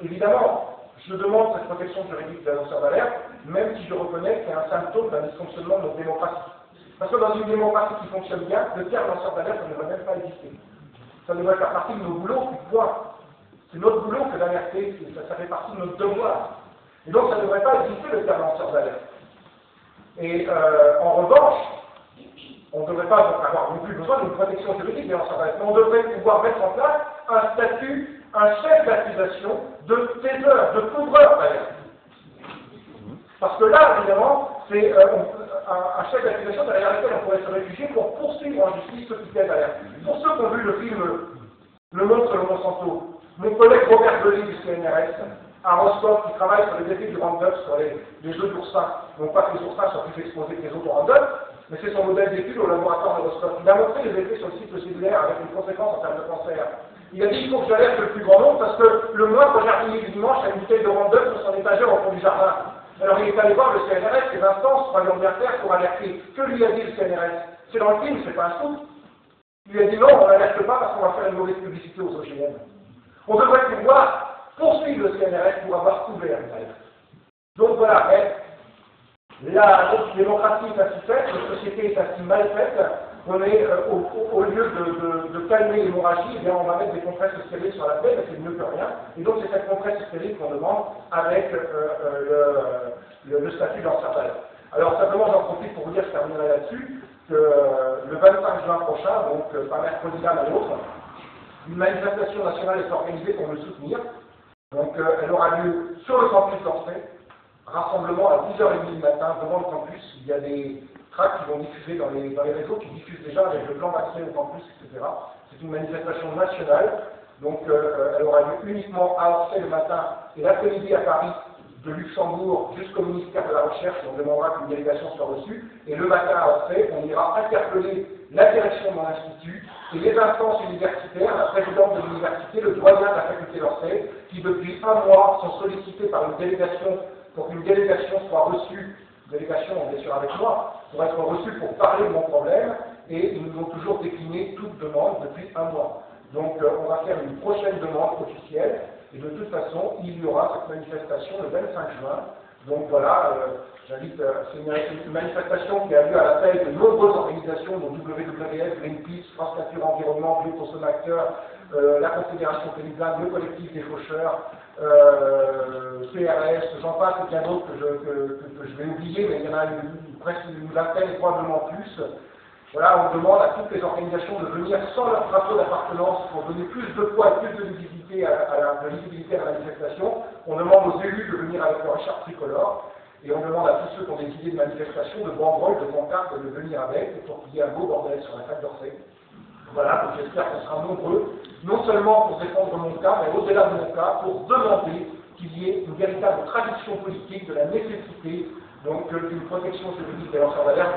Évidemment, je demande cette protection juridique des lanceurs d'alerte, même si je reconnais qu'il y a un symptôme d'un dysfonctionnement de notre démocratie. Parce que dans une démocratie qui fonctionne bien, le terme lanceur d'alerte ne devrait même pas exister. Ça devrait faire partie de nos boulots, point. C'est notre boulot que d'alerter, ça fait partie de notre devoir. Et donc ça ne devrait pas exister le terme lanceur d'alerte. Et en revanche, on ne devrait pas avoir non plus besoin d'une protection juridique des lanceurs d'alerte, mais on devrait pouvoir mettre en place un statut, un chef d'accusation de taiseur, de couvreur d'alerte. Parce que là, évidemment, c'est un chef d'accusation derrière lequel on pourrait se réfugier pour poursuivre en justice ceux qui taisent d'alerte. Pour ceux qui ont vu le film Le Monde selon Monsanto, mon collègue Robert Belli du CNRS, à Roscoff, qui travaille sur les effets du Roundup sur les œufs d'oursins, non pas que les oursins soient plus exposés que les autres au Roundup, mais c'est son modèle d'étude au laboratoire de Roscoff. Il a montré les effets sur le cycle cellulaire avec une conséquence en termes de cancer. Il a dit qu'il faut que j'alerte le plus grand nombre parce que le moindre jardinier du dimanche a une bouteille de Roundup sur son étagère au fond du jardin. Alors il est allé voir le CNRS, les instances, croyons bien faire, pour alerter. Que lui a dit le CNRS? C'est dans le film, c'est pas un scoop. Il lui a dit non, on n'alerte pas parce qu'on va faire une mauvaise publicité aux OGM. On devrait pouvoir poursuivre le CNRS pour avoir couvert une alerte. Donc voilà, la démocratie est ainsi faite, la société est ainsi mal faite, on est, au lieu de calmer l'hémorragie, eh bien on va mettre des compresses stériles sur la tête, c'est mieux que rien, et donc c'est cette compresse stérile qu'on demande avec le statut de lanceur d'alerte. Alors simplement j'en profite pour vous dire, je terminerai là-dessus, que le 25 juin prochain, donc pas mercredi là mais l'autre, une manifestation nationale est organisée pour me soutenir. Donc elle aura lieu sur le campus d'Orsay, rassemblement à 10h30 du matin devant le campus. Il y a des tracts qui vont diffuser dans les réseaux, qui diffusent déjà avec le plan d'accès au campus, etc. C'est une manifestation nationale, donc elle aura lieu uniquement à Orsay le matin et l'après-midi à Paris, de Luxembourg jusqu'au ministère de la Recherche, on demandera qu'une délégation soit reçue, et le matin à Orsay, on ira interpeller la direction de mon institut et les instances universitaires, la présidente de l'université, le doyen de la faculté d'Orsay, qui depuis un mois sont sollicités par une délégation pour qu'une délégation soit reçue, délégation bien sûr avec moi, pour être reçue pour parler de mon problème, et ils nous ont toujours décliné toute demande depuis un mois. Donc on va faire une prochaine demande officielle, et de toute façon, il y aura cette manifestation le 25 juin. Donc voilà, j'invite, c'est une manifestation qui a lieu à l'appel de nombreuses organisations, dont WWF, Greenpeace, France Nature Environnement, Bioconsommateurs, la Confédération paysanne, le collectif des faucheurs, CRS, j'en passe et bien d'autres que je vais oublier, mais il y en a presque une vingtaine et probablement plus. Voilà, on demande à toutes les organisations de venir sans leur drapeau d'appartenance pour donner plus de poids et plus de visibilité à la manifestation. On demande aux élus de venir avec leur écharpe tricolore. Et on demande à tous ceux qui ont des idées de manifestation, de banderoles, de pancartes, de venir avec pour qu'il y ait un beau bordel sur la fac d'Orsay. Voilà, donc j'espère qu'on sera nombreux, non seulement pour défendre mon cas, mais au-delà de mon cas, pour demander qu'il y ait une véritable tradition politique de la nécessité donc d'une protection juridique des lanceurs d'alerte.